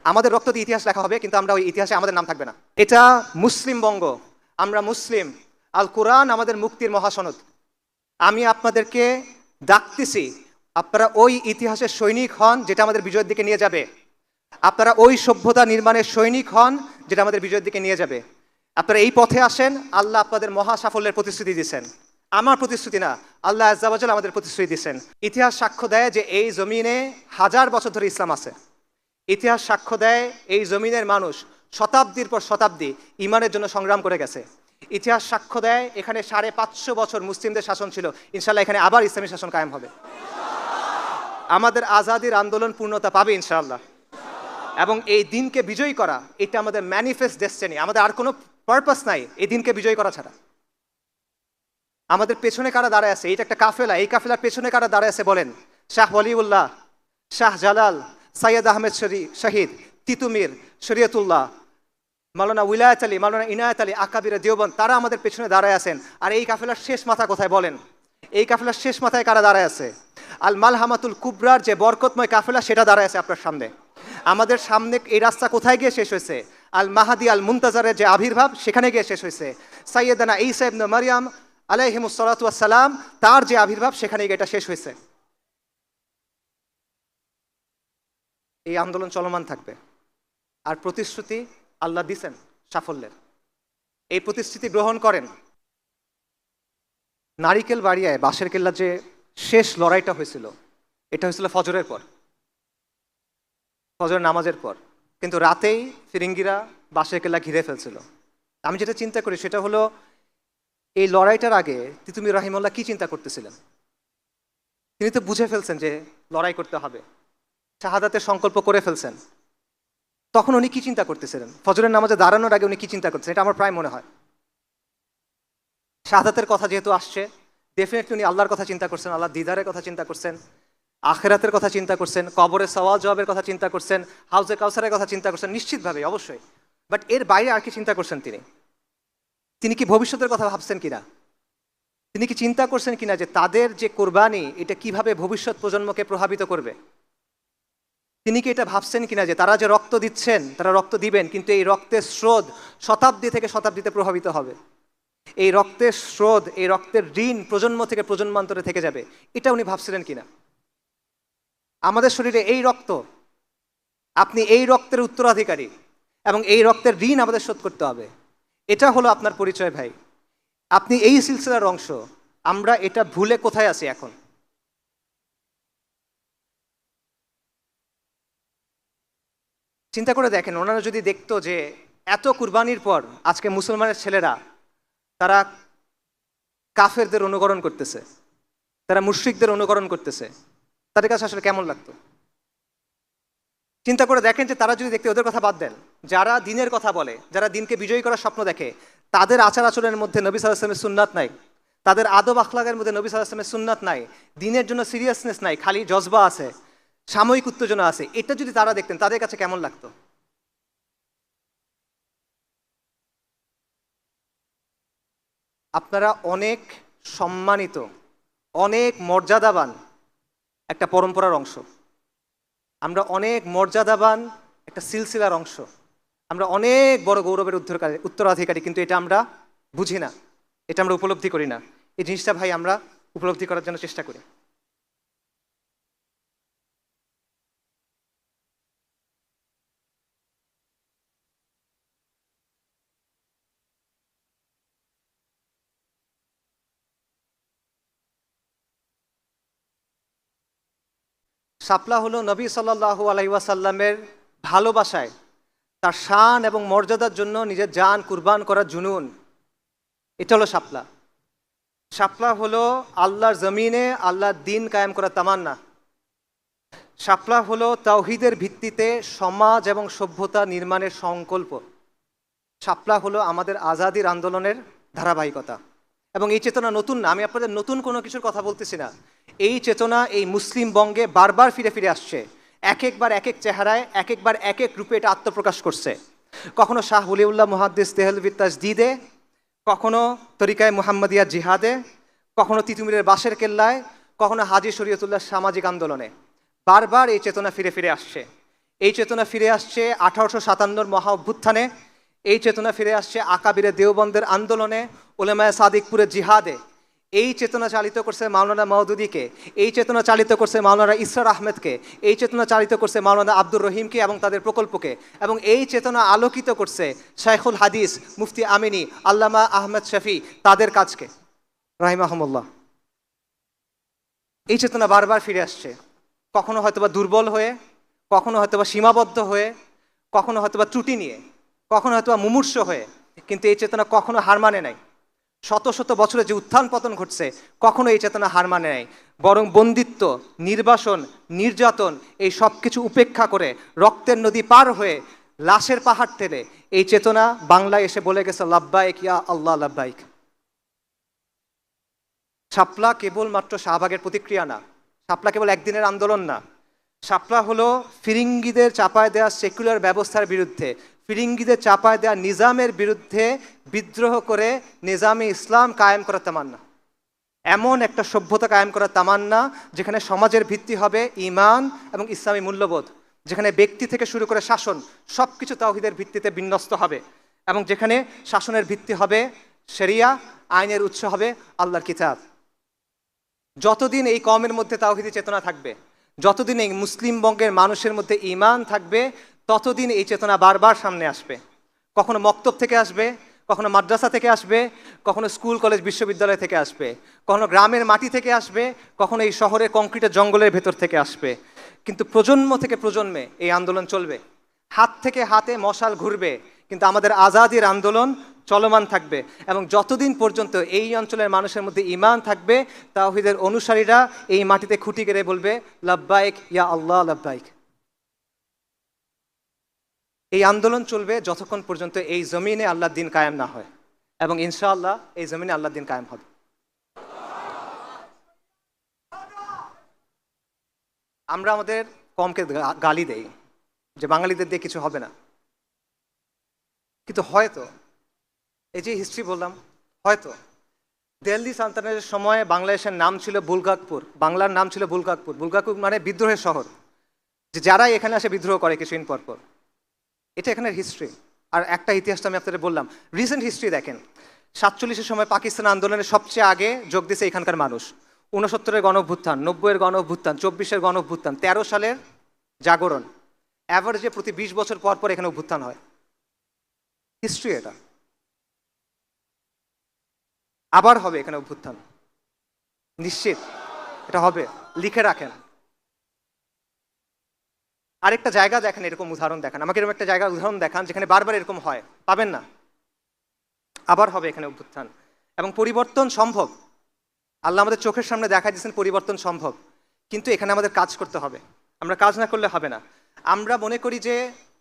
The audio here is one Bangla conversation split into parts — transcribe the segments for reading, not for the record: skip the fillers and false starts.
আমাদের রক্ত দিয়ে ইতিহাস লেখা হবে, কিন্তু আমরা ওই ইতিহাসে আমাদের নাম থাকবে না। এটা মুসলিম বঙ্গ, আমরা মুসলিম, আল কোরআন আমাদের মুক্তির মহাসনদ। আমি আপনাদেরকে ডাকতেছি, আপনারা ওই ইতিহাসের সৈনিক হন যেটা আমাদের বিজয়ের দিকে নিয়ে যাবে। আপনারা ওই সভ্যতা নির্মাণের সৈনিক হন যেটা আমাদের বিজয়ের দিকে নিয়ে যাবে। আপনারা এই পথে আসেন, আল্লাহ আপনাদের মহা সাফল্যের প্রতিশ্রুতি দিচ্ছেন। আমার প্রতিশ্রুতি না, আল্লাহ আজ্জা ওয়া জাল আমাদের প্রতিশ্রুতি দিচ্ছেন। ইতিহাস সাক্ষ্য দেয় যে এই জমিনে 1000 বছর ধরে ইসলাম আছে। ইতিহাস সাক্ষ্য দেয় এই জমিনের মানুষ শতাব্দীর পর শতাব্দী ইমানের জন্য সংগ্রাম করে গেছে। ইতিহাস সাক্ষ্য দেয় এখানে 550 বছর মুসলিমদের শাসন ছিল, ইনশাল্লাহ এখানে আবার ইসলামী শাসন কায়েম হবে। আমাদের আজাদির আন্দোলন পূর্ণতা পাবে ইনশাআল্লাহ। এবং এই দিনকে বিজয়ী করা, এটা আমাদের ম্যানিফেস্ট ডেস্টিনি, আমাদের আর কোনো পারপাস নাই এই দিনকে বিজয়ী করা ছাড়া। আমাদের পেছনে কারা দাঁড়ায় আছে? এটা একটা কাফেলা, এই কাফেলার পেছনে কারা দাঁড়ায় আছে বলেন? শাহ ওয়ালিউল্লাহ, শাহ জালাল, সৈয়দ আহমেদ শহীদ, তিতুমির, শরীয়তুল্লাহ, মাওলানা উলায়াত আলী, মাওলানা ইনায়াত আলী, আকাবির দেওবন্দ, তারা আমাদের পেছনে দাঁড়ায় আছেন। আর এই কাফেলার শেষ মাথা কোথায় বলেন? এই কাফেলার শেষ মাথায় কারা দাঁড়ায় আছে? আল মালহামাতুল কুবরার যে বরকতময় কাফেলা, সেটা দাঁড়ায় আছে আপনার সামনে। আমাদের সামনে এই রাস্তা কোথায় গিয়ে শেষ হয়েছে? আল মাহাদি আল মুনতাজারের যে আবির্ভাব, সেখানে গিয়ে শেষ হয়েছে। সাইয়েদানা ঈসা ইবনে মারইয়াম আলাইহিমুস সালাতু ওয়াস সালাম, তার যে আবির্ভাব, সেখানে গিয়ে এটা শেষ হয়েছে। এই আন্দোলন চলমান থাকবে। আর প্রতিশ্রুতি আল্লাহ দিছেন সাফল্যের, এই প্রতিশ্রুতি গ্রহণ করেন। নারিকেল বাড়িয়ায় বাঁশের কেল্লা যে শেষ লড়াইটা হয়েছিল, এটা হয়েছিল ফজরের পর, ফজরের নামাজের পর। কিন্তু রাতেই ফিরিঙ্গিরা বাঁশের কেল্লা ঘিরে ফেলছিল। আমি যেটা চিন্তা করি সেটা হলো, এই লড়াইটার আগে তিতুমির রাহিমাহুল্লাহ কি চিন্তা করতেছিলেন? তিনি তো বুঝে ফেলছেন যে লড়াই করতে হবে, শাহাদাতের সংকল্প করে ফেলছেন। তখন উনি কি চিন্তা করতেছিলেন? ফজরের নামাজে দাঁড়ানোর আগে উনি কি চিন্তা করতেছেন? এটা আমার প্রায় মনে হয় শাহাদাতের কথা যেহেতু আসছে, ডেফিনেটলি উনি আল্লাহর কথা চিন্তা করছেন, আল্লাহ দিদারের কথা চিন্তা করছেন, আখেরাতের কথা চিন্তা করছেন, কবরে সওয়াল জবাবের কথা চিন্তা করছেন, হাউজে কাউসারের কথা চিন্তা করছেন, নিশ্চিতভাবে, অবশ্যই। বাট এর বাইরে আর কি চিন্তা করছেন তিনি? তিনি কি ভবিষ্যতের কথা ভাবছেন কিনা? তিনি কি চিন্তা করছেন কিনা যে তাদের যে কোরবানি, এটা কিভাবে ভবিষ্যৎ প্রজন্মকে প্রভাবিত করবে? তিনি কি এটা ভাবছেন কিনা যে তারা যে রক্ত দিচ্ছেন, তারা রক্ত দিবেন, কিন্তু এই রক্তের স্রোত শতাব্দী থেকে শতাব্দীতে প্রভাবিত হবে। এই রক্তের স্রোত, এই রক্তের ঋণ প্রজন্ম থেকে প্রজন্মান্তরে থেকে যাবে, এটা উনি ভাবছিলেন কিনা? আমাদের শরীরে এই রক্ত, আপনি এই রক্তের উত্তরাধিকারী, এবং এই রক্তের ঋণ আমাদের শোধ করতে হবে। এটা হলো আপনার পরিচয় ভাই, আপনি এই সিলসিলার অংশ। আমরা এটা ভুলে কোথায় আছি এখন? চিন্তা করে দেখেন, ওনারা যদি দেখতো যে এত কুরবানির পর আজকে মুসলমানের ছেলেরা তারা কাফেরদের অনুকরণ করতেছে, তারা মুশরিকদের অনুকরণ করতেছে, তাদের কাছে আসলে কেমন লাগতো? চিন্তা করে দেখেন যে তারা যদি দেখতে, ওদের কথা বাদ দেন, যারা দিনের কথা বলে, যারা দিনকে বিজয়ী করার স্বপ্ন দেখে, তাদের আচার আচরণের মধ্যে নবী সাল্লাল্লাহু আলাইহি ওয়াসাল্লামের সুন্নাত নাই, তাদের আদব আখলাকের মধ্যে নবী সাল্লাল্লাহু আলাইহি ওয়াসাল্লামের সুন্নাত নাই, দিনের জন্য সিরিয়াসনেস নাই, খালি জজবা আছে, সাময়িক উত্তেজনা আছে, এটা যদি তারা দেখতেন, তাদের কাছে কেমন লাগতো? আপনারা অনেক সম্মানিত, অনেক মর্যাদাবান একটা পরম্পরার অংশ, আমরা অনেক মর্যাদাবান একটা সিলসিলার অংশ, আমরা অনেক বড় গৌরবের উত্তরাধিকারী, কিন্তু এটা আমরা বুঝি না, এটা আমরা উপলব্ধি করি না। এই জিনিসটা ভাই আমরা উপলব্ধি করার জন্য চেষ্টা করি। শাপলা হলো নবী সাল্লাল্লাহু আলাইহি ওয়াসাল্লামের ভালোবাসায়, তার শান এবং মর্যাদার জন্য নিজের জান কুরবান করার জুনুন, এটা হলো শাপলা। শাপলা হলো আল্লাহর জমিনে আল্লাহর দিন কায়েম করার তামান্না। শাপলা হলো তাওহীদের ভিত্তিতে সমাজ এবং সভ্যতা নির্মাণের সংকল্প। শাপলা হলো আমাদের আজাদির আন্দোলনের ধারাবাহিকতা। এবং এই চেতনা নতুন না, আমি আপনাদের নতুন কোনো কিছুর কথা বলতেছি না। এই চেতনা এই মুসলিম বঙ্গে বারবার ফিরে ফিরে আসছে, এক একবার এক এক চেহারায়, এক একবার এক এক রূপে এটা আত্মপ্রকাশ করছে। কখনো শাহ ওলিউল্লাহ মুহাদ্দিস দেহলভী তাজদীদে, কখনো তরিকায় মুহাম্মদিয়া জিহাদে, কখনো তিতুমিরের বাঁশের কেল্লায়, কখনো হাজী শরীয়তুল্লাহ সামাজিক আন্দোলনে। বারবার এই চেতনা ফিরে ফিরে আসছে। এই চেতনা ফিরে আসছে 1857 মহা অভ্যুত্থানে, এই চেতনা ফিরে আসছে আকাবিরে দেওবন্দের আন্দোলনে, উলেমায়ে সাদিকপুরের জিহাদে। এই চেতনা চালিত করছে মাওলানা মওদুদীকে, এই চেতনা চালিত করছে মাওলানা ইসরার আহমেদকে, এই চেতনা চালিত করছে মাওলানা আব্দুর রহিমকে এবং তাদের প্রকল্পকে, এবং এই চেতনা আলোকিত করছে শাইখুল হাদিস মুফতি আমিনী আল্লামা আহমেদ শফি তাদের কাজকে রাহিমাহুমুল্লাহ। এই চেতনা বারবার ফিরে আসছে, কখনো হয়তোবা দুর্বল হয়ে, কখনো হয়তোবা সীমাবদ্ধ হয়ে, কখনো হয়তোবা ত্রুটি নিয়ে, কখনো হয়তোবা মুমূর্ষ হয়ে, কিন্তু এই চেতনা কখনো হার মানে নাই। শত শত বছরে যে উত্থান পতন ঘটছে, কখনো এই চেতনা হার মানে নাই, বরং বন্দিত্ব, নির্বাসন, নির্যাতন এই সব কিছু উপেক্ষা করে রক্তের নদী পার হয়ে লাশের পাহাড় ঠেলে এই চেতনা বাংলায় এসে বলে গেছে লাব্বাইক ইয়া আল্লাহ লাব্বাইক। শাপলা কেবলমাত্র শাহবাগের প্রতিক্রিয়া না, শাপলা কেবল একদিনের আন্দোলন না, শাপলা হলো ফিরিঙ্গিদের চাপায় দেওয়া সেকুলার ব্যবস্থার বিরুদ্ধে, ফিরিঙ্গিদের চাপায় দেওয়া নিজামের বিরুদ্ধে বিদ্রোহ করে নিজামে ইসলাম কায়েম করার তামান্না, এমন একটা সভ্যতা কায়েম করার তামান্না যেখানে সমাজের ভিত্তি হবে ঈমান এবং ইসলামী মূল্যবোধ, যেখানে ব্যক্তি থেকে শুরু করে শাসন সব কিছু তাওহীদের ভিত্তিতে বিন্যস্ত হবে, এবং যেখানে শাসনের ভিত্তি হবে শরিয়া, আইনের উৎস হবে আল্লাহর কিতাব। যতদিন এই কওমের মধ্যে তাওহীদি চেতনা থাকবে, যতদিন এই মুসলিম বঙ্গের মানুষের মধ্যে ঈমান থাকবে, ততদিন এই চেতনা বারবার সামনে আসবে। কখনো মক্তব থেকে আসবে, কখনো মাদ্রাসা থেকে আসবে, কখনো স্কুল কলেজ বিশ্ববিদ্যালয় থেকে আসবে, কখনো গ্রামের মাটি থেকে আসবে, কখনো এই শহরের কংক্রিটের জঙ্গলের ভেতর থেকে আসবে। কিন্তু প্রজন্ম থেকে প্রজন্মে এই আন্দোলন চলবে, হাত থেকে হাতে মশাল ঘুরবে, কিন্তু আমাদের আজাদির আন্দোলন চলমান থাকবে। এবং যতদিন পর্যন্ত এই অঞ্চলের মানুষের মধ্যে ঈমান থাকবে, তাওহীদের অনুসারীরা এই মাটিতে খুঁটি গেড়ে বলবে লাব্বাইক ইয়া আল্লাহ লাব্বাইক। এই আন্দোলন চলবে যতক্ষণ পর্যন্ত এই জমিনে আল্লাহর দ্বীন কায়েম না হয়, এবং ইনশাআল্লাহ এই জমিনে আল্লাহর দ্বীন কায়েম হবে। আমরা আমাদের কমকে গালি দেই যে বাঙালিদের দিয়ে কিছু হবে না, কিন্তু হয়তো এই যে হিস্ট্রি বললাম, হয়তো দিল্লি সালতানাতের সময় বাংলাদেশের নাম ছিল বুলগাকপুর, বাংলার নাম ছিল বুলগাকপুর। বুলগাকপুর মানে বিদ্রোহের শহর, যে যারাই এখানে আসে বিদ্রোহ করে কিছুদিন পর পর। এটা এখানের হিস্ট্রি। আর একটা ইতিহাসটা আমি আপনাদের বললাম, রিসেন্ট হিস্ট্রি দেখেন। 47-এর সময় পাকিস্তান আন্দোলনের সবচেয়ে আগে যোগ দিয়েছে এখানকার মানুষ, 69-এর গণ অভ্যুত্থান, 90-এর গণ অভ্যুত্থান, 24-এর গণ অভ্যুত্থান, 13 সালের জাগরণ, অ্যাভারেজে প্রতি 20 বছর পর পর এখানে অভ্যুত্থান হয়। হিস্ট্রি এটা। আবার হবে এখানে অভ্যুত্থান, নিশ্চিত এটা হবে, লিখে রাখেন। আরেকটা জায়গা দেখেন, এরকম উদাহরণ দেখান আমাকে, এরকম একটা জায়গার উদাহরণ দেখান যেখানে বারবার এরকম হয়, পাবেন না। আবার হবে এখানে অভ্যুত্থান, এবং পরিবর্তন সম্ভব। আল্লাহ আমাদের চোখের সামনে দেখা দিয়েছেন পরিবর্তন সম্ভব, কিন্তু এখানে আমাদের কাজ করতে হবে। আমরা কাজ না করলে হবে না। আমরা মনে করি যে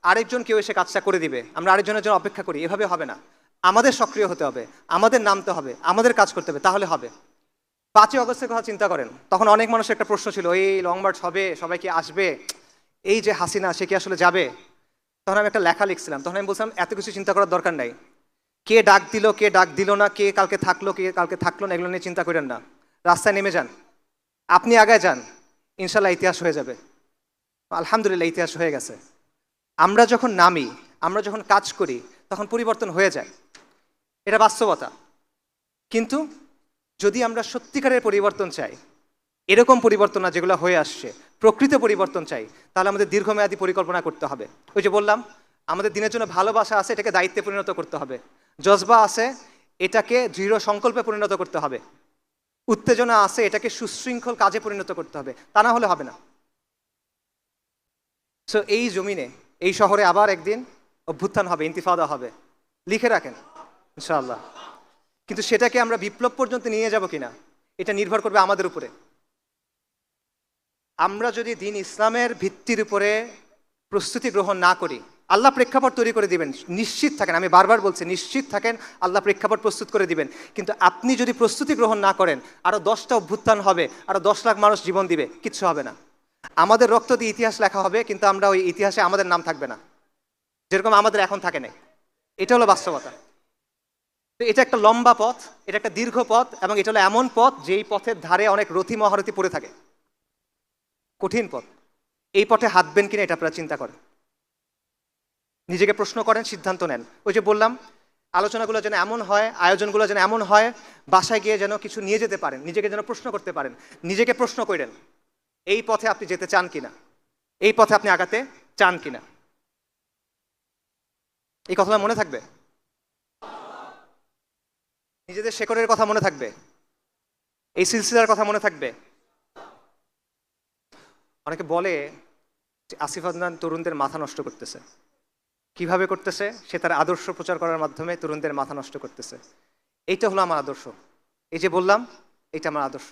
আরেকজন কেউ এসে কাজটা করে দিবে, আমরা আরেকজনের জন্য অপেক্ষা করি, এভাবে হবে না। আমাদের সক্রিয় হতে হবে, আমাদের নামতে হবে, আমাদের কাজ করতে হবে, তাহলে হবে। 5ই অগস্টের কথা চিন্তা করেন, তখন অনেক মানুষের একটা প্রশ্ন ছিল, এই লং মার্চ হবে, সবাই কি আসবে, এই যে হাসিনা সে কি আসলে যাবে? তখন আমি একটা লেখা লিখছিলাম, তখন আমি বলছিলাম এত কিছু চিন্তা করার দরকার নাই। কে ডাক দিল, কে ডাক দিল না, কে কালকে থাকলো, কে কালকে থাকলো না, এগুলো নিয়ে চিন্তা করেন না। রাস্তায় নেমে যান, আপনি আগায় যান, ইনশাল্লাহ ইতিহাস হয়ে যাবে। আলহামদুলিল্লাহ ইতিহাস হয়ে গেছে। আমরা যখন নামি, আমরা যখন কাজ করি, তখন পরিবর্তন হয়ে যায়, এটা বাস্তবতা। কিন্তু যদি আমরা সত্যিকারের পরিবর্তন চাই, এরকম পরিবর্তন না যেগুলো হয়ে আসছে, প্রকৃত পরিবর্তন চাই, তাহলে আমাদের দীর্ঘমেয়াদী পরিকল্পনা করতে হবে। ওই যে বললাম, আমাদের দিনের জন্য ভালোবাসা আছে, এটাকে দায়িত্বে পরিণত করতে হবে। জজবা আছে, এটাকে দৃঢ় সংকল্পে পরিণত করতে হবে। উত্তেজনা আছে, এটাকে সুশৃঙ্খল কাজে পরিণত করতে হবে, তা না হলে হবে না। সো এই জমিনে, এই শহরে আবার একদিন অভ্যুত্থান হবে, ইন্তিফাদা হবে, লিখে রাখেন ইনশাআল্লাহ। কিন্তু সেটাকে আমরা বিপ্লব পর্যন্ত নিয়ে যাব কিনা, এটা নির্ভর করবে আমাদের উপরে। আমরা যদি দ্বীন ইসলামের ভিত্তির উপরে প্রস্তুতি গ্রহণ না করি, আল্লাহ প্রেক্ষাপট তৈরি করে দিবেন, নিশ্চিত থাকেন, আমি বারবার বলছি নিশ্চিত থাকেন, আল্লাহ প্রেক্ষাপট প্রস্তুত করে দিবেন। কিন্তু আপনি যদি প্রস্তুতি গ্রহণ না করেন, আরও 10টা অভ্যুত্থান হবে, আরও 10 লাখ মানুষ জীবন দিবে, কিচ্ছু হবে না। আমাদের রক্ত দিয়ে ইতিহাস লেখা হবে, কিন্তু আমরা ওই ইতিহাসে আমাদের নাম থাকবে না, যেরকম আমাদের এখন থাকে না। এটা হলো বাস্তবতা। তো এটা একটা লম্বা পথ, এটা একটা দীর্ঘ পথ, এবং এটা হলো এমন পথ যেই পথের ধারে অনেক রথী মহারথী পড়ে থাকে, কঠিন পথ। এই পথে হাঁটবেন কিনা এটা আপনারা চিন্তা করেন। নিজেকে প্রশ্ন করেন, সিদ্ধান্ত নেন। ওই যে বললাম, আলোচনাগুলো যেন এমন হয়, আয়োজনগুলো যেন এমন হয়, বাসায় গিয়ে যেন কিছু নিয়ে যেতে পারেন, নিজেকে যেন প্রশ্ন করতে পারেন। নিজেকে প্রশ্ন করেন, এই পথে আপনি যেতে চান কিনা, এই পথে আপনি আগাতে চান কিনা। এই কথাটা মনে থাকবে, নিজেদের শেকড়ের কথা মনে থাকবে, এই সিলসিলার কথা মনে থাকবে। অনেকে বলে যে আসিফ আদনান তরুণদের মাথা নষ্ট করতেছে। কিভাবে করতেছে? সে তার আদর্শ প্রচার করার মাধ্যমে তরুণদের মাথা নষ্ট করতেছে। এইটা হলো আমার আদর্শ। এই যে বললাম, এটা আমার আদর্শ।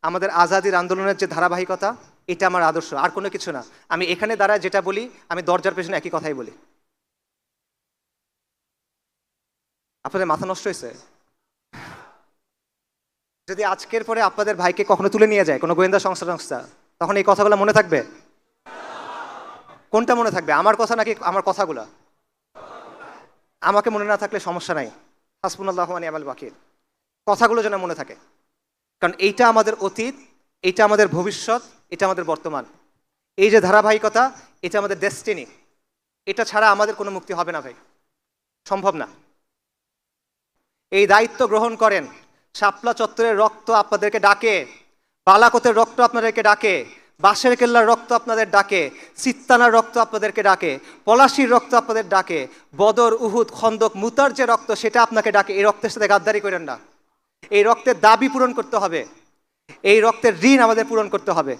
আমাদের আজাদির আন্দোলনের যে ধারাবাহিকতা, এটা আমার আদর্শ, আর কোনো কিছু না। আমি এখানে দাঁড়ায় যেটা বলি, আমি দরজার পেছনে একই কথাই বলি। আপনাদের মাথা নষ্ট হয়েছে? যদি আজকের পরে আপনাদের ভাইকে কখনো তুলে নিয়ে যায় কোনো গোয়েন্দা সংস্থা, তখন এই কথাগুলো মনে থাকবে? কোনটা মনে থাকবে, আমার কথা নাকি আমার কথাগুলো? আমাকে মনে না থাকলে সমস্যা নাই, হাসবুনাল্লাহু ওয়া নি'মাল ওয়াকিল। কথাগুলো যেন মনে থাকে, কারণ এইটা আমাদের অতীত, এটা আমাদের ভবিষ্যৎ, এটা আমাদের বর্তমান। এই যে ধারাবাহিকতা, এটা আমাদের ডেস্টিনি। এটা ছাড়া আমাদের কোনো মুক্তি হবে না ভাই, সম্ভব না। এই দায়িত্ব গ্রহণ করেন। শাপলা চত্বরের রক্ত আপনাদেরকে ডাকে, বালাকোটের রক্ত আপনাদেরকে ডাকে, বাঁশের কেল্লার রক্ত আপনাদের ডাকে, সিত্তানার রক্ত আপনাদেরকে ডাকে, পলাশির রক্ত আপনাদের ডাকে, বদর, উহুদ, খন্দক, মুতার যে রক্ত, সেটা আপনাকে ডাকে। এই রক্তের সাথে গাদ্দারি করেন না। এই রক্তের দাবি পূরণ করতে হবে, এই রক্তের ঋণ আমাদের পূরণ করতে হবে।